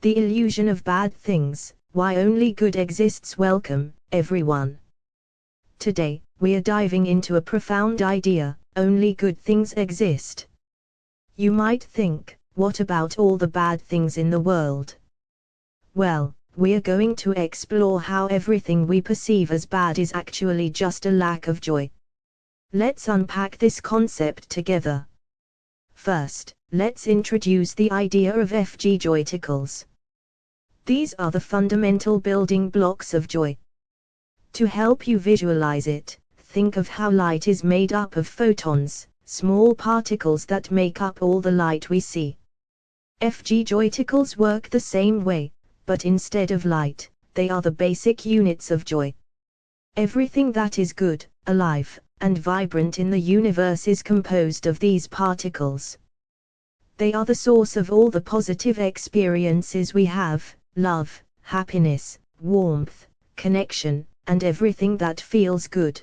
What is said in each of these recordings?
The illusion of bad things, why only good exists. Welcome, everyone. Today, we are diving into a profound idea: only good things exist. You might think, what about all the bad things in the world? Well, we are going to explore how everything we perceive as bad is actually just a lack of joy. Let's unpack this concept together. First, let's introduce the idea of FG joyticles. These are the fundamental building blocks of joy. To help you visualize it, think of how light is made up of photons, small particles that make up all the light we see. FG joyticles work the same way, but instead of light, they are the basic units of joy. Everything that is good, alive, and vibrant in the universe is composed of these particles. They are the source of all the positive experiences we have: love, happiness, warmth, connection, and everything that feels good.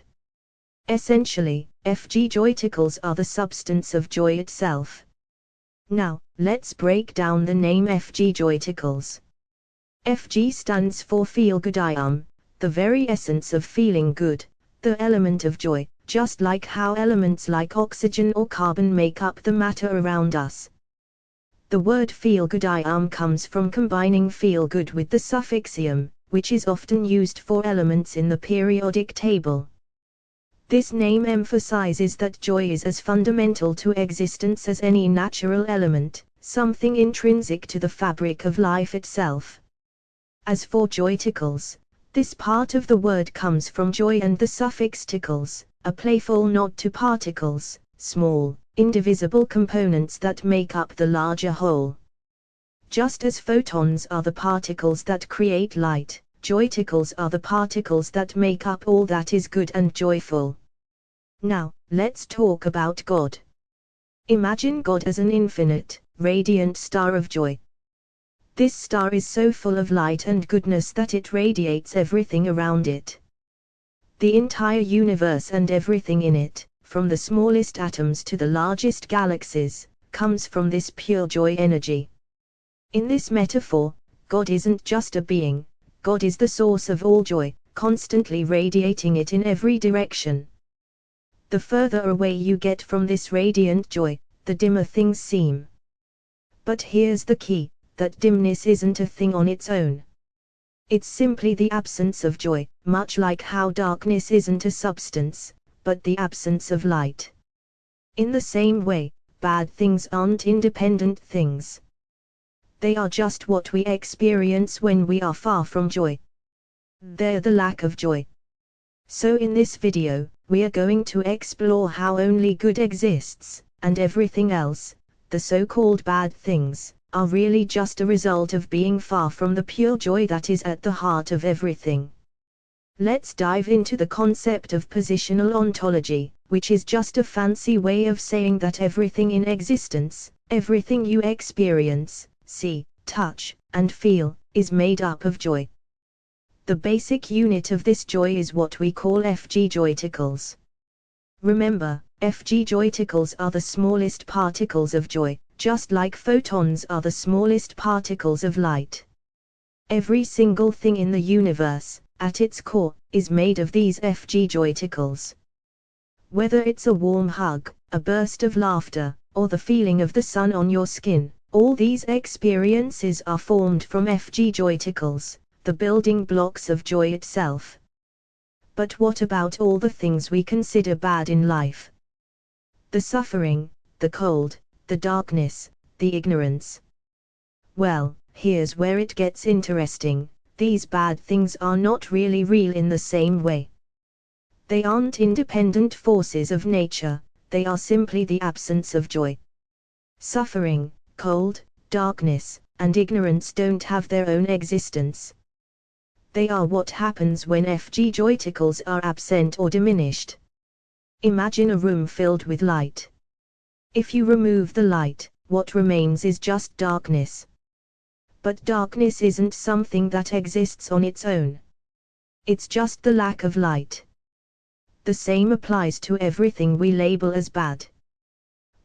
Essentially, FG joyticles are the substance of joy itself. Now, let's break down the name FG joyticles. FG stands for Feelgoodium, the very essence of feeling good, the element of joy, just like how elements like oxygen or carbon make up the matter around us. The word Feelgoodium comes from combining feel good with the suffix ium, which is often used for elements in the periodic table. This name emphasizes that joy is as fundamental to existence as any natural element, something intrinsic to the fabric of life itself. As for joyticles, this part of the word comes from joy and the suffix ticles, a playful nod to particles, small, indivisible components that make up the larger whole. Just as photons are the particles that create light, joyticles are the particles that make up all that is good and joyful. Now, let's talk about God. Imagine God as an infinite, radiant star of joy. This star is so full of light and goodness that it radiates everything around it. The entire universe and everything in it, from the smallest atoms to the largest galaxies, comes from this pure joy energy. In this metaphor, God isn't just a being, God is the source of all joy, constantly radiating it in every direction. The further away you get from this radiant joy, the dimmer things seem. But here's the key: that dimness isn't a thing on its own. It's simply the absence of joy, much like how darkness isn't a substance, but the absence of light. In the same way, bad things aren't independent things. They are just what we experience when we are far from joy. They're the lack of joy. So in this video, we are going to explore how only good exists, and everything else, the so-called bad things, are really just a result of being far from the pure joy that is at the heart of everything. Let's dive into the concept of positional ontology, which is just a fancy way of saying that everything in existence, everything you experience, see, touch, and feel, is made up of joy. The basic unit of this joy is what we call FG joyticles. Remember, FG joyticles are the smallest particles of joy, just like photons are the smallest particles of light. Every single thing in the universe, at its core, is made of these FG joyticles. Whether it's a warm hug, a burst of laughter, or the feeling of the sun on your skin, all these experiences are formed from FG joyticles, the building blocks of joy itself. But what about all the things we consider bad in life? The suffering, the cold, the darkness, the ignorance. Well, here's where it gets interesting: these bad things are not really real in the same way. They aren't independent forces of nature, they are simply the absence of joy. Suffering, cold, darkness, and ignorance don't have their own existence. They are what happens when FG joyticles are absent or diminished. Imagine a room filled with light. If you remove the light, what remains is just darkness. But darkness isn't something that exists on its own. It's just the lack of light. The same applies to everything we label as bad.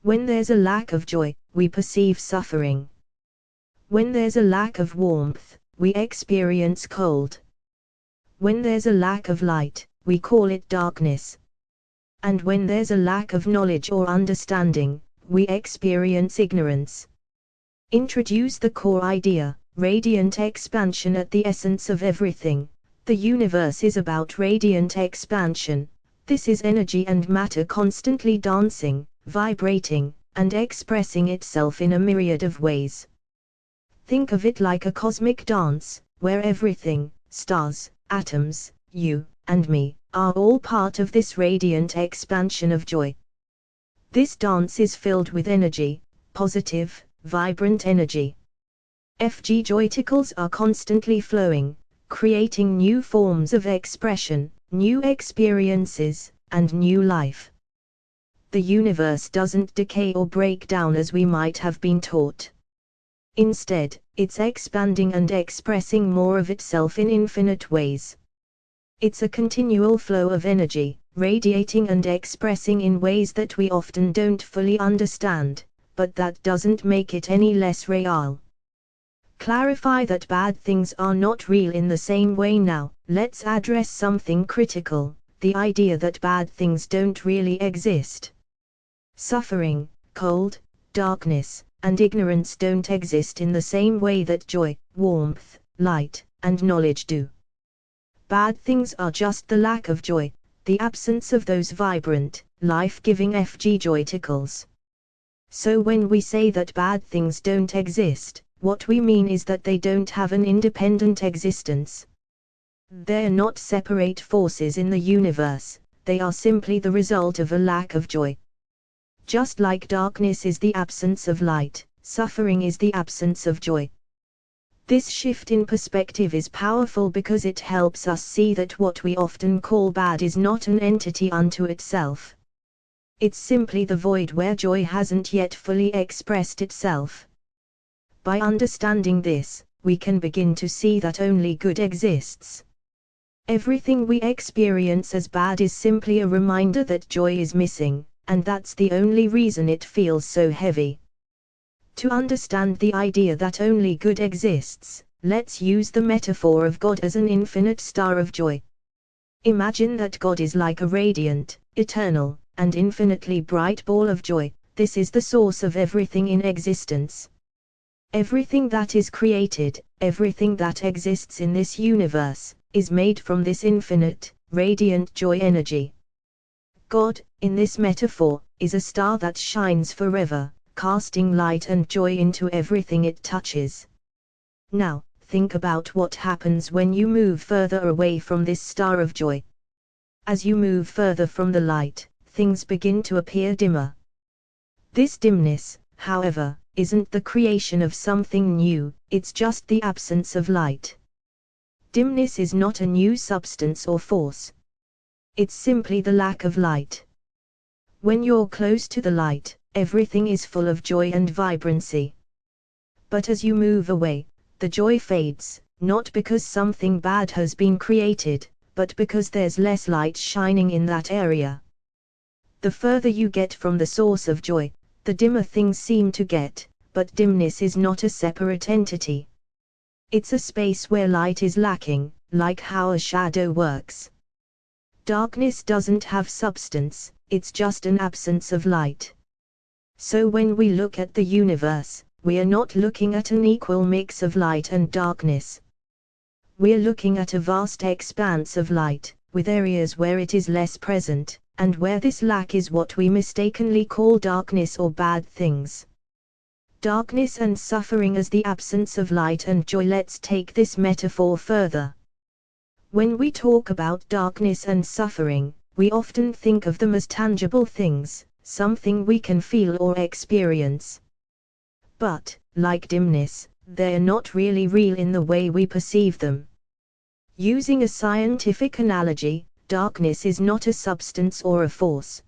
When there's a lack of joy, we perceive suffering. When there's a lack of warmth, we experience cold. When there's a lack of light, we call it darkness. And when there's a lack of knowledge or understanding, we experience ignorance. Introduce the core idea, radiant expansion at the essence of everything. The universe is about radiant expansion. This is energy and matter constantly dancing, vibrating, and expressing itself in a myriad of ways. Think of it like a cosmic dance, where everything, stars, atoms, you, and me, are all part of this radiant expansion of joy. This dance is filled with energy, positive, vibrant energy. FG joyticles are constantly flowing, creating new forms of expression, new experiences, and new life. The universe doesn't decay or break down as we might have been taught. Instead, it's expanding and expressing more of itself in infinite ways. It's a continual flow of energy, radiating and expressing in ways that we often don't fully understand, but that doesn't make it any less real. Clarify that bad things are not real in the same way now. Let's address something critical, the idea that bad things don't really exist. Suffering, cold, darkness, and ignorance don't exist in the same way that joy, warmth, light, and knowledge do. Bad things are just the lack of joy, the absence of those vibrant, life-giving FG joyticles. So when we say that bad things don't exist, what we mean is that they don't have an independent existence. They're not separate forces in the universe, they are simply the result of a lack of joy. Just like darkness is the absence of light, suffering is the absence of joy. This shift in perspective is powerful because it helps us see that what we often call bad is not an entity unto itself. It's simply the void where joy hasn't yet fully expressed itself. By understanding this, we can begin to see that only good exists. Everything we experience as bad is simply a reminder that joy is missing, and that's the only reason it feels so heavy. To understand the idea that only good exists, let's use the metaphor of God as an infinite star of joy. Imagine that God is like a radiant, eternal, and infinitely bright ball of joy. This is the source of everything in existence. Everything that is created, everything that exists in this universe, is made from this infinite, radiant joy energy. God, in this metaphor, is a star that shines forever, casting light and joy into everything it touches. Now, think about what happens when you move further away from this star of joy. As you move further from the light, things begin to appear dimmer. This dimness, however, isn't the creation of something new, it's just the absence of light. Dimness is not a new substance or force. It's simply the lack of light. When you're close to the light, everything is full of joy and vibrancy. But as you move away, the joy fades, not because something bad has been created, but because there's less light shining in that area. The further you get from the source of joy, the dimmer things seem to get, but dimness is not a separate entity. It's a space where light is lacking, like how a shadow works. Darkness doesn't have substance, it's just an absence of light. So when we look at the universe, we are not looking at an equal mix of light and darkness. We're looking at a vast expanse of light, with areas where it is less present, and where this lack is what we mistakenly call darkness or bad things. Darkness and suffering as the absence of light and joy. Let's take this metaphor further. When we talk about darkness and suffering, we often think of them as tangible things, something we can feel or experience. But, like dimness, they're not really real in the way we perceive them. Using a scientific analogy, darkness is not a substance or a force.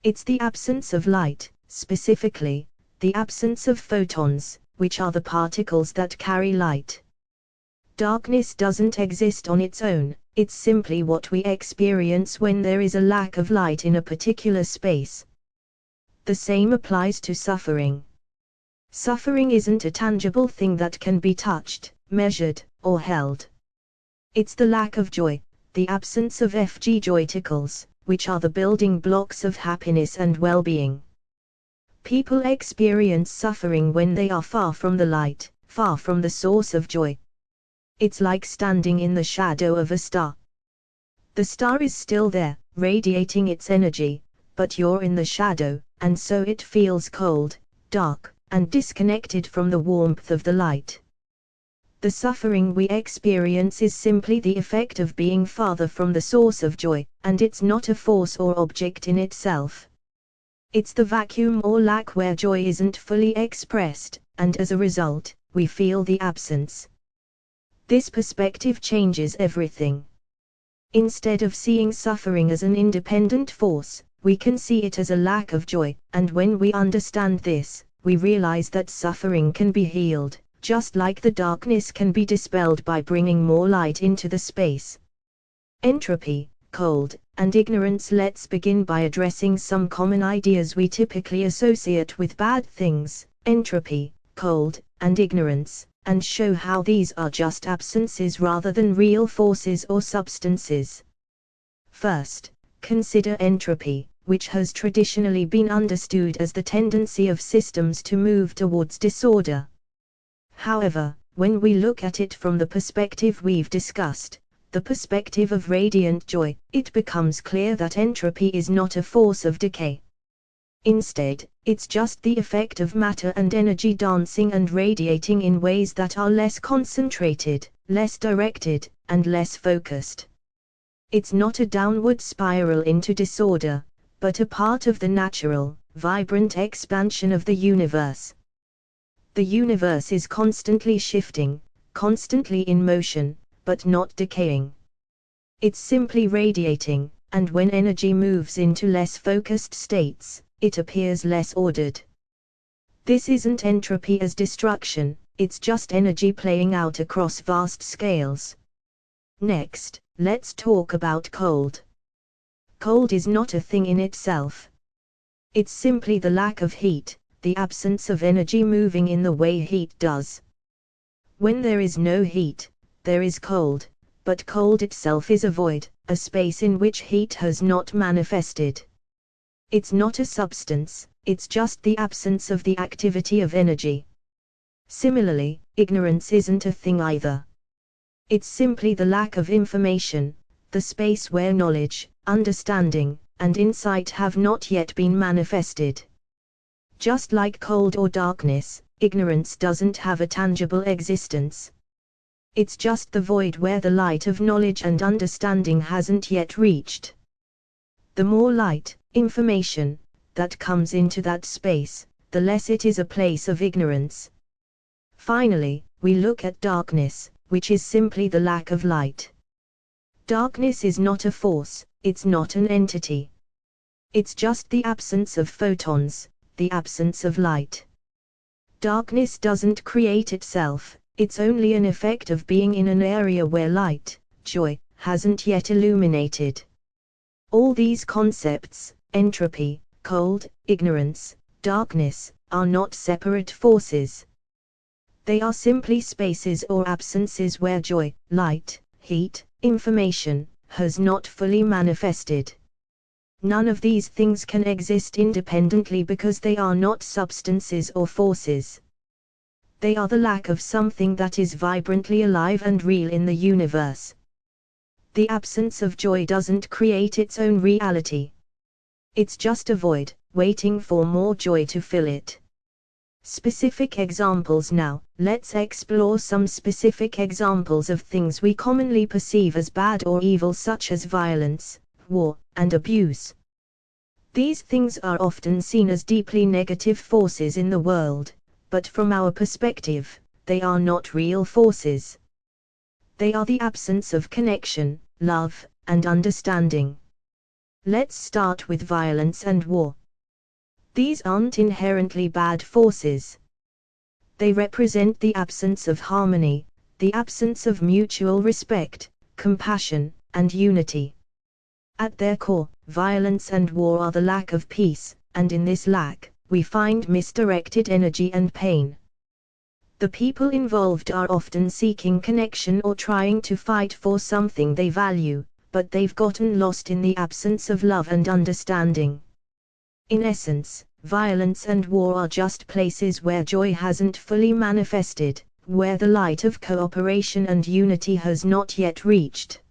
It's the absence of light, specifically, the absence of photons, which are the particles that carry light. Darkness doesn't exist on its own, it's simply what we experience when there is a lack of light in a particular space. The same applies to suffering. Suffering isn't a tangible thing that can be touched, measured, or held. It's the lack of joy, the absence of joyticles, which are the building blocks of happiness and well-being. People experience suffering when they are far from the light, far from the source of joy. It's like standing in the shadow of a star. The star is still there, radiating its energy, but you're in the shadow, and so it feels cold, dark, and disconnected from the warmth of the light. The suffering we experience is simply the effect of being farther from the source of joy, and it's not a force or object in itself. It's the vacuum or lack where joy isn't fully expressed, and as a result, we feel the absence. This perspective changes everything. Instead of seeing suffering as an independent force, we can see it as a lack of joy, and when we understand this, we realize that suffering can be healed, just like the darkness can be dispelled by bringing more light into the space. Entropy, cold, and ignorance. Let's begin by addressing some common ideas we typically associate with bad things, entropy, cold, and ignorance, and show how these are just absences rather than real forces or substances. First, consider entropy, which has traditionally been understood as the tendency of systems to move towards disorder. However, when we look at it from the perspective we've discussed, the perspective of radiant joy, it becomes clear that entropy is not a force of decay. Instead, it's just the effect of matter and energy dancing and radiating in ways that are less concentrated, less directed, and less focused. It's not a downward spiral into disorder, but a part of the natural, vibrant expansion of the universe. The universe is constantly shifting, constantly in motion, but not decaying. It's simply radiating, and when energy moves into less focused states, it appears less ordered. This isn't entropy as destruction, it's just energy playing out across vast scales. Next, let's talk about cold. Cold is not a thing in itself. It's simply the lack of heat, the absence of energy moving in the way heat does. When there is no heat, there is cold, but cold itself is a void, a space in which heat has not manifested. It's not a substance, it's just the absence of the activity of energy. Similarly, ignorance isn't a thing either. It's simply the lack of information, the space where knowledge, understanding, and insight have not yet been manifested. Just like cold or darkness, ignorance doesn't have a tangible existence. It's just the void where the light of knowledge and understanding hasn't yet reached. The more light, information, that comes into that space, the less it is a place of ignorance. Finally, we look at darkness, which is simply the lack of light. Darkness is not a force, it's not an entity. It's just the absence of photons, the absence of light. Darkness doesn't create itself, it's only an effect of being in an area where light, joy, hasn't yet illuminated. All these concepts, entropy, cold, ignorance, darkness, are not separate forces. They are simply spaces or absences where joy, light, heat, information, has not fully manifested. None of these things can exist independently because they are not substances or forces. They are the lack of something that is vibrantly alive and real in the universe. The absence of joy doesn't create its own reality. It's just a void, waiting for more joy to fill it. Specific examples now. Let's explore some specific examples of things we commonly perceive as bad or evil, such as violence, war, and abuse. These things are often seen as deeply negative forces in the world, but from our perspective, they are not real forces. They are the absence of connection, love, and understanding. Let's start with violence and war. These aren't inherently bad forces. They represent the absence of harmony, the absence of mutual respect, compassion, and unity. At their core, violence and war are the lack of peace, and in this lack, we find misdirected energy and pain. The people involved are often seeking connection or trying to fight for something they value, but they've gotten lost in the absence of love and understanding. In essence, violence and war are just places where joy hasn't fully manifested, where the light of cooperation and unity has not yet reached.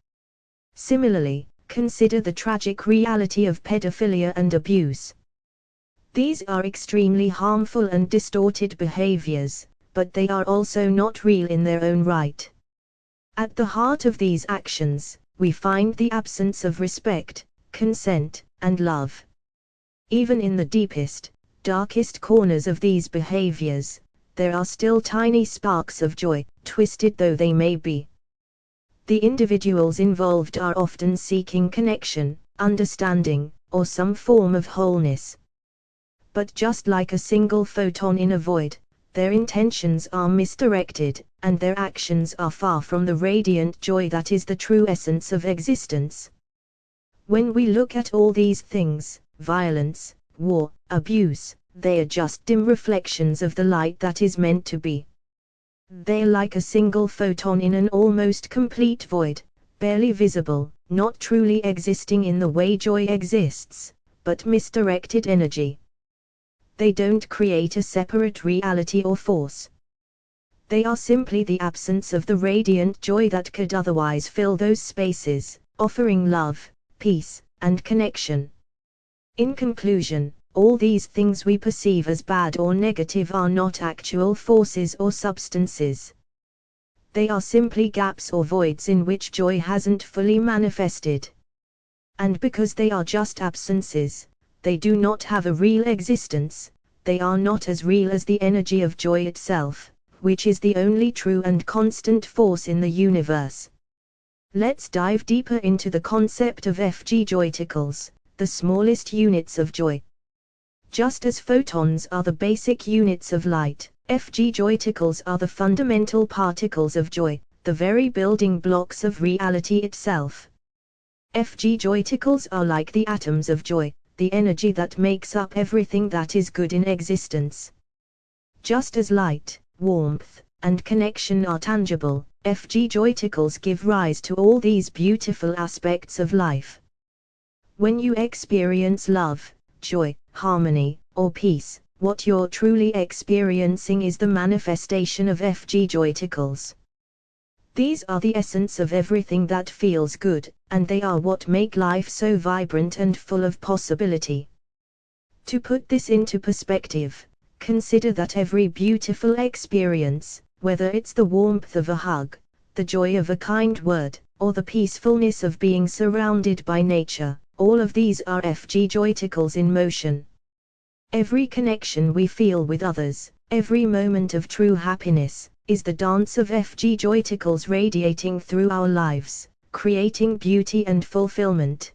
Similarly, consider the tragic reality of pedophilia and abuse. These are extremely harmful and distorted behaviors, but they are also not real in their own right. At the heart of these actions, we find the absence of respect, consent, and love. Even in the deepest, darkest corners of these behaviors, there are still tiny sparks of joy, twisted though they may be. The individuals involved are often seeking connection, understanding, or some form of wholeness. But just like a single photon in a void, their intentions are misdirected, and their actions are far from the radiant joy that is the true essence of existence. When we look at all these things, violence, war, abuse, they are just dim reflections of the light that is meant to be. They're like a single photon in an almost complete void, barely visible, not truly existing in the way joy exists, but misdirected energy. They don't create a separate reality or force. They are simply the absence of the radiant joy that could otherwise fill those spaces, offering love, peace, and connection. In conclusion, all these things we perceive as bad or negative are not actual forces or substances. They are simply gaps or voids in which joy hasn't fully manifested. And because they are just absences, they do not have a real existence, they are not as real as the energy of joy itself, which is the only true and constant force in the universe. Let's dive deeper into the concept of FG joyticles, the smallest units of joy. Just as photons are the basic units of light, FG joyticles are the fundamental particles of joy, the very building blocks of reality itself. FG joyticles are like the atoms of joy, the energy that makes up everything that is good in existence. Just as light, warmth, and connection are tangible, FG joyticles give rise to all these beautiful aspects of life. When you experience love, joy, harmony, or peace, what you're truly experiencing is the manifestation of FG joyticles. These are the essence of everything that feels good, and they are what make life so vibrant and full of possibility. To put this into perspective, consider that every beautiful experience, whether it's the warmth of a hug, the joy of a kind word, or the peacefulness of being surrounded by nature, all of these are FG joyticles in motion. Every connection we feel with others, every moment of true happiness, is the dance of FG joyticles radiating through our lives, creating beauty and fulfillment.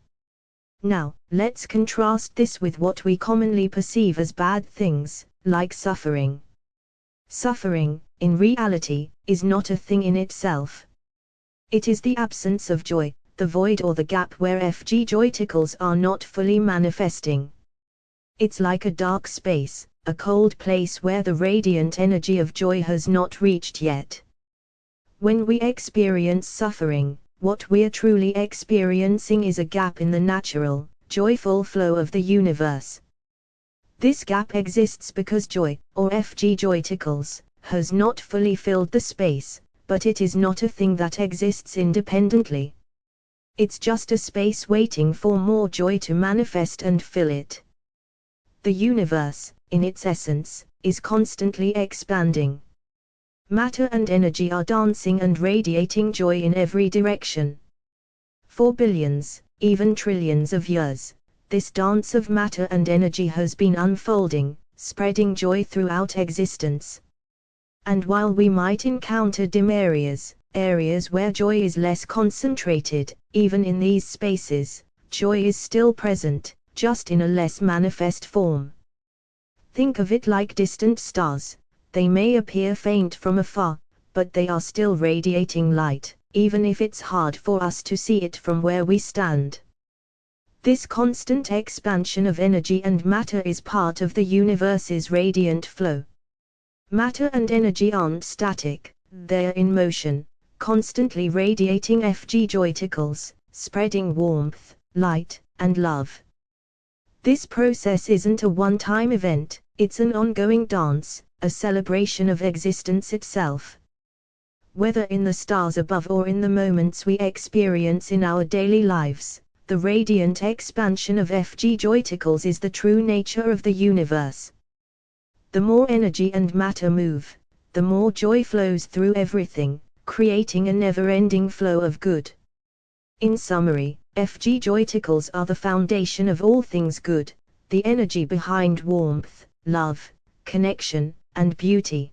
Now, let's contrast this with what we commonly perceive as bad things, like suffering. Suffering, in reality, is not a thing in itself. It is the absence of joy, the void or the gap where FG joyticles are not fully manifesting. It's like a dark space, a cold place where the radiant energy of joy has not reached yet. When we experience suffering, what we're truly experiencing is a gap in the natural, joyful flow of the universe. This gap exists because joy, or FG joyticles, has not fully filled the space, but it is not a thing that exists independently. It's just a space waiting for more joy to manifest and fill it. The universe, in its essence, is constantly expanding. Matter and energy are dancing and radiating joy in every direction. For billions, even trillions of years, this dance of matter and energy has been unfolding, spreading joy throughout existence. And while we might encounter dim areas where joy is less concentrated, even in these spaces, joy is still present, just in a less manifest form. Think of it like distant stars. They may appear faint from afar, but they are still radiating light, even if it's hard for us to see it from where we stand. This constant expansion of energy and matter is part of the universe's radiant flow. Matter and energy aren't static, they're in motion, constantly radiating joyticles, spreading warmth, light, and love. This process isn't a one-time event, it's an ongoing dance, a celebration of existence itself. Whether in the stars above or in the moments we experience in our daily lives, the radiant expansion of joyticles is the true nature of the universe. The more energy and matter move, the more joy flows through everything, creating a never-ending flow of good. In summary, joyticles are the foundation of all things good, the energy behind warmth, love, connection, and beauty.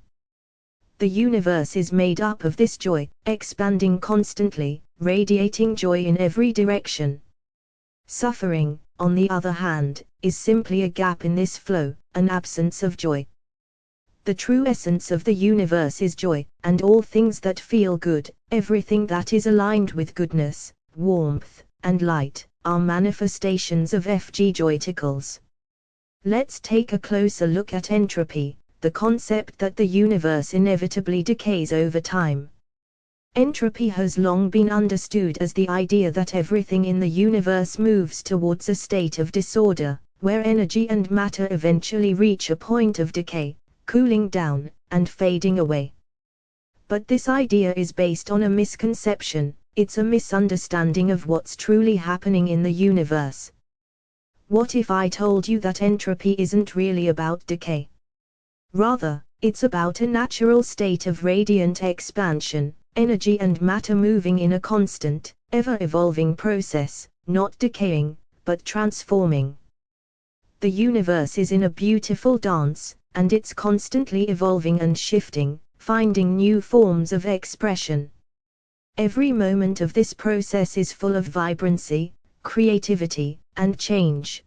The universe is made up of this joy, expanding constantly, radiating joy in every direction. Suffering, on the other hand, is simply a gap in this flow, an absence of joy. The true essence of the universe is joy, and all things that feel good, everything that is aligned with goodness, warmth, and light, are manifestations of joyticles. Let's take a closer look at entropy, the concept that the universe inevitably decays over time. Entropy has long been understood as the idea that everything in the universe moves towards a state of disorder, where energy and matter eventually reach a point of decay, cooling down, and fading away. But this idea is based on a misconception, it's a misunderstanding of what's truly happening in the universe. What if I told you that entropy isn't really about decay? Rather, it's about a natural state of radiant expansion, energy and matter moving in a constant, ever-evolving process, not decaying, but transforming. The universe is in a beautiful dance, and it's constantly evolving and shifting, finding new forms of expression. Every moment of this process is full of vibrancy, creativity, and change.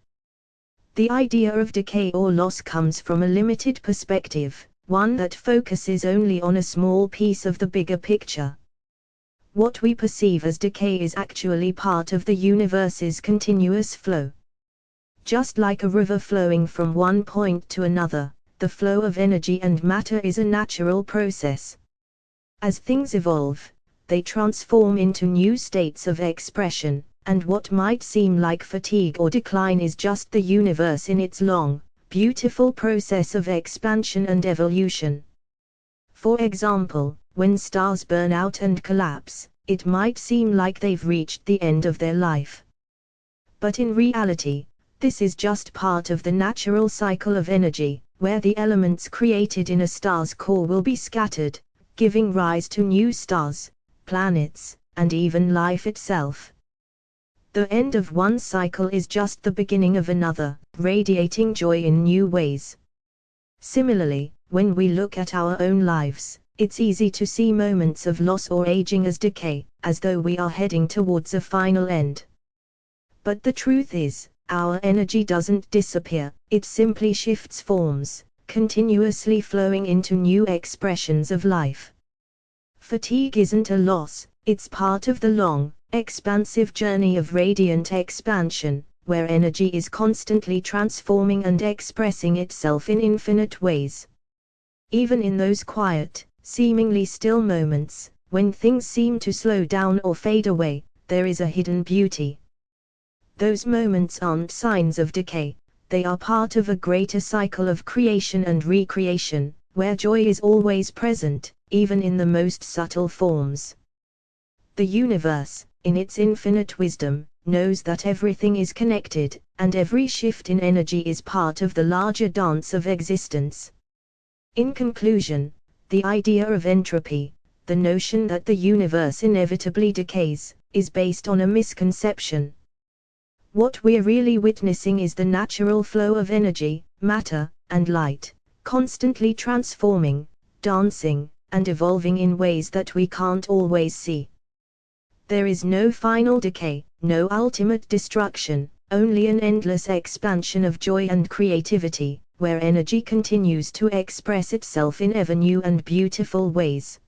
The idea of decay or loss comes from a limited perspective, one that focuses only on a small piece of the bigger picture. What we perceive as decay is actually part of the universe's continuous flow. Just like a river flowing from one point to another, the flow of energy and matter is a natural process. As things evolve, they transform into new states of expression, and what might seem like fatigue or decline is just the universe in its long, beautiful process of expansion and evolution. For example, when stars burn out and collapse, it might seem like they've reached the end of their life. But in reality, this is just part of the natural cycle of energy, where the elements created in a star's core will be scattered, giving rise to new stars, planets, and even life itself. The end of one cycle is just the beginning of another, radiating joy in new ways. Similarly, when we look at our own lives, it's easy to see moments of loss or aging as decay, as though we are heading towards a final end. But the truth is, our energy doesn't disappear, it simply shifts forms, continuously flowing into new expressions of life. Fatigue isn't a loss, it's part of the long, expansive journey of radiant expansion, where energy is constantly transforming and expressing itself in infinite ways. Even in those quiet, seemingly still moments, when things seem to slow down or fade away, there is a hidden beauty. Those moments aren't signs of decay, they are part of a greater cycle of creation and recreation, where joy is always present, even in the most subtle forms. The universe, in its infinite wisdom, knows that everything is connected, and every shift in energy is part of the larger dance of existence. In conclusion, the idea of entropy, the notion that the universe inevitably decays, is based on a misconception. What we're really witnessing is the natural flow of energy, matter, and light, constantly transforming, dancing, and evolving in ways that we can't always see. There is no final decay, no ultimate destruction, only an endless expansion of joy and creativity, where energy continues to express itself in ever new and beautiful ways.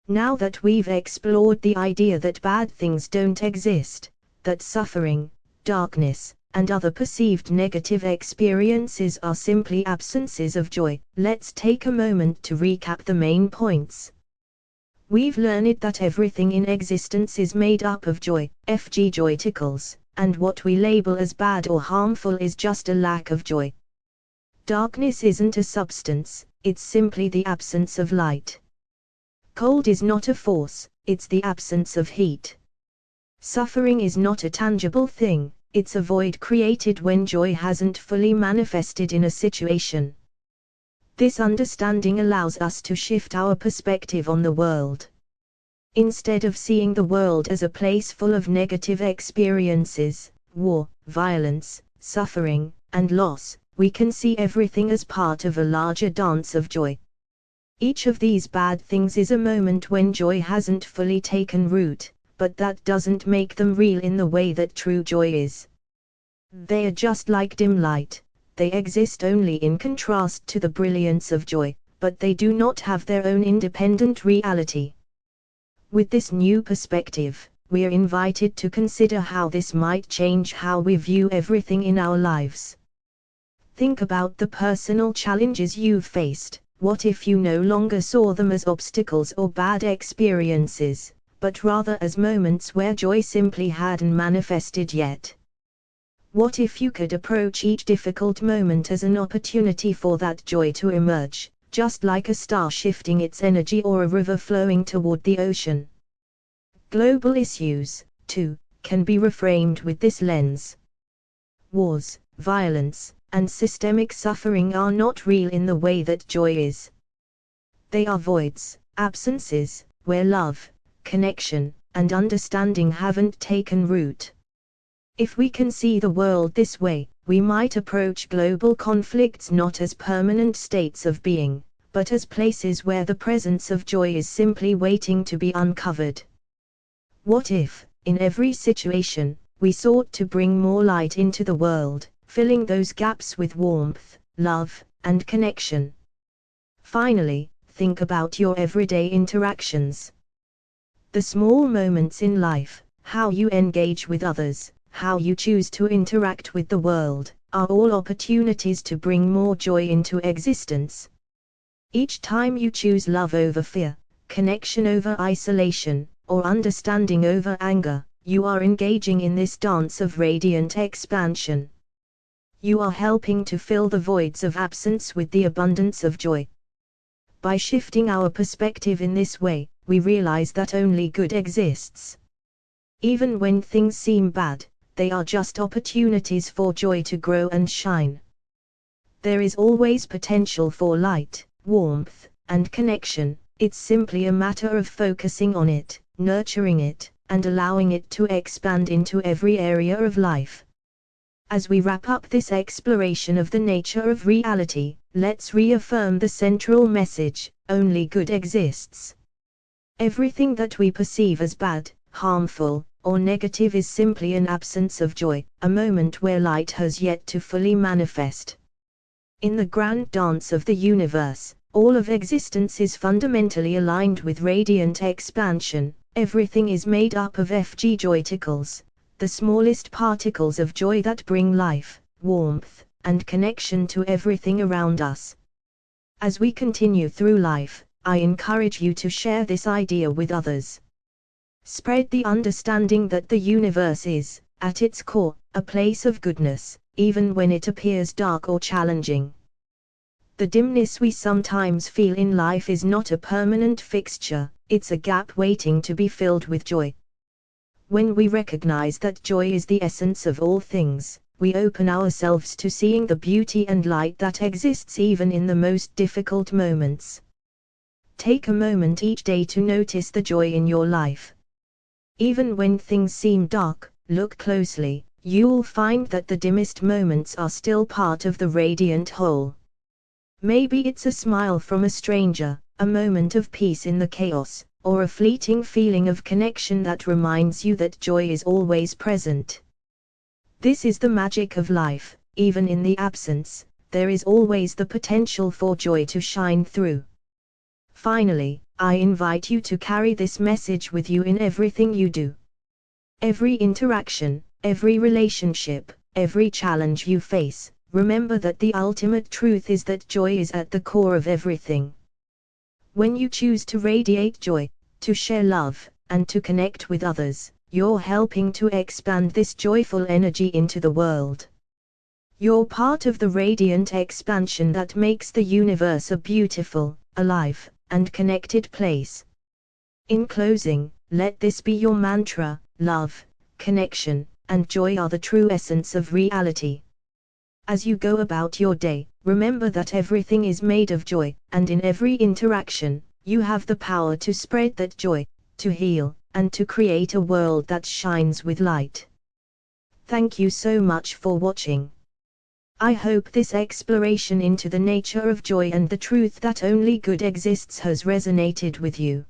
Now that we've explored the idea that bad things don't exist, that suffering, darkness, and other perceived negative experiences are simply absences of joy. Let's take a moment to recap the main points. We've learned that everything in existence is made up of joy, FG joyticles, and what we label as bad or harmful is just a lack of joy. Darkness isn't a substance, it's simply the absence of light. Cold is not a force, it's the absence of heat. Suffering is not a tangible thing, it's a void created when joy hasn't fully manifested in a situation. This understanding allows us to shift our perspective on the world. Instead of seeing the world as a place full of negative experiences, war, violence, suffering, and loss, we can see everything as part of a larger dance of joy. Each of these bad things is a moment when joy hasn't fully taken root, but that doesn't make them real in the way that true joy is. They are just like dim light, they exist only in contrast to the brilliance of joy, but they do not have their own independent reality. With this new perspective, we are invited to consider how this might change how we view everything in our lives. Think about the personal challenges you've faced. What if you no longer saw them as obstacles or bad experiences, but rather as moments where joy simply hadn't manifested yet? What if you could approach each difficult moment as an opportunity for that joy to emerge, just like a star shifting its energy or a river flowing toward the ocean? Global issues, too, can be reframed with this lens. Wars, violence, and systemic suffering are not real in the way that joy is. They are voids, absences, where love, connection, and understanding haven't taken root. If we can see the world this way, we might approach global conflicts not as permanent states of being, but as places where the presence of joy is simply waiting to be uncovered. What if, in every situation, we sought to bring more light into the world, filling those gaps with warmth, love, and connection? Finally, think about your everyday interactions. The small moments in life, how you engage with others, how you choose to interact with the world, are all opportunities to bring more joy into existence. Each time you choose love over fear, connection over isolation, or understanding over anger, you are engaging in this dance of radiant expansion. You are helping to fill the voids of absence with the abundance of joy. By shifting our perspective in this way, we realize that only good exists. Even when things seem bad, they are just opportunities for joy to grow and shine. There is always potential for light, warmth, and connection. It's simply a matter of focusing on it, nurturing it, and allowing it to expand into every area of life. As we wrap up this exploration of the nature of reality, let's reaffirm the central message: only good exists. Everything that we perceive as bad, harmful, or negative is simply an absence of joy, a moment where light has yet to fully manifest. In the grand dance of the universe, all of existence is fundamentally aligned with radiant expansion. Everything is made up of FG joyticles, the smallest particles of joy that bring life, warmth, and connection to everything around us. As we continue through life, I encourage you to share this idea with others. Spread the understanding that the universe is, at its core, a place of goodness, even when it appears dark or challenging. The dimness we sometimes feel in life is not a permanent fixture, it's a gap waiting to be filled with joy. When we recognize that joy is the essence of all things, we open ourselves to seeing the beauty and light that exists even in the most difficult moments. Take a moment each day to notice the joy in your life. Even when things seem dark, look closely, you'll find that the dimmest moments are still part of the radiant whole. Maybe it's a smile from a stranger, a moment of peace in the chaos, or a fleeting feeling of connection that reminds you that joy is always present. This is the magic of life. Even in the absence, there is always the potential for joy to shine through. Finally, I invite you to carry this message with you in everything you do. Every interaction, every relationship, every challenge you face, remember that the ultimate truth is that joy is at the core of everything. When you choose to radiate joy, to share love, and to connect with others, you're helping to expand this joyful energy into the world. You're part of the radiant expansion that makes the universe a beautiful, alive, and connected place. In closing, let this be your mantra: love, connection, and joy are the true essence of reality. As you go about your day, remember that everything is made of joy, and in every interaction, you have the power to spread that joy, to heal, and to create a world that shines with light. Thank you so much for watching. I hope this exploration into the nature of joy and the truth that only good exists has resonated with you.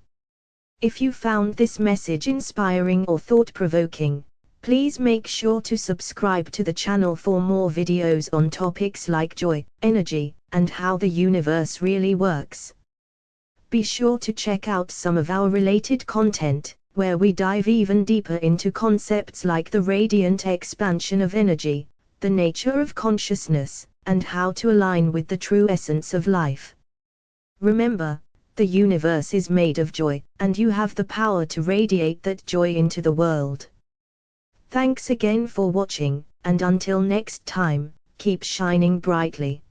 If you found this message inspiring or thought-provoking, please make sure to subscribe to the channel for more videos on topics like joy, energy, and how the universe really works. Be sure to check out some of our related content, where we dive even deeper into concepts like the radiant expansion of energy, the nature of consciousness, and how to align with the true essence of life. Remember, the universe is made of joy, and you have the power to radiate that joy into the world. Thanks again for watching, and until next time, keep shining brightly.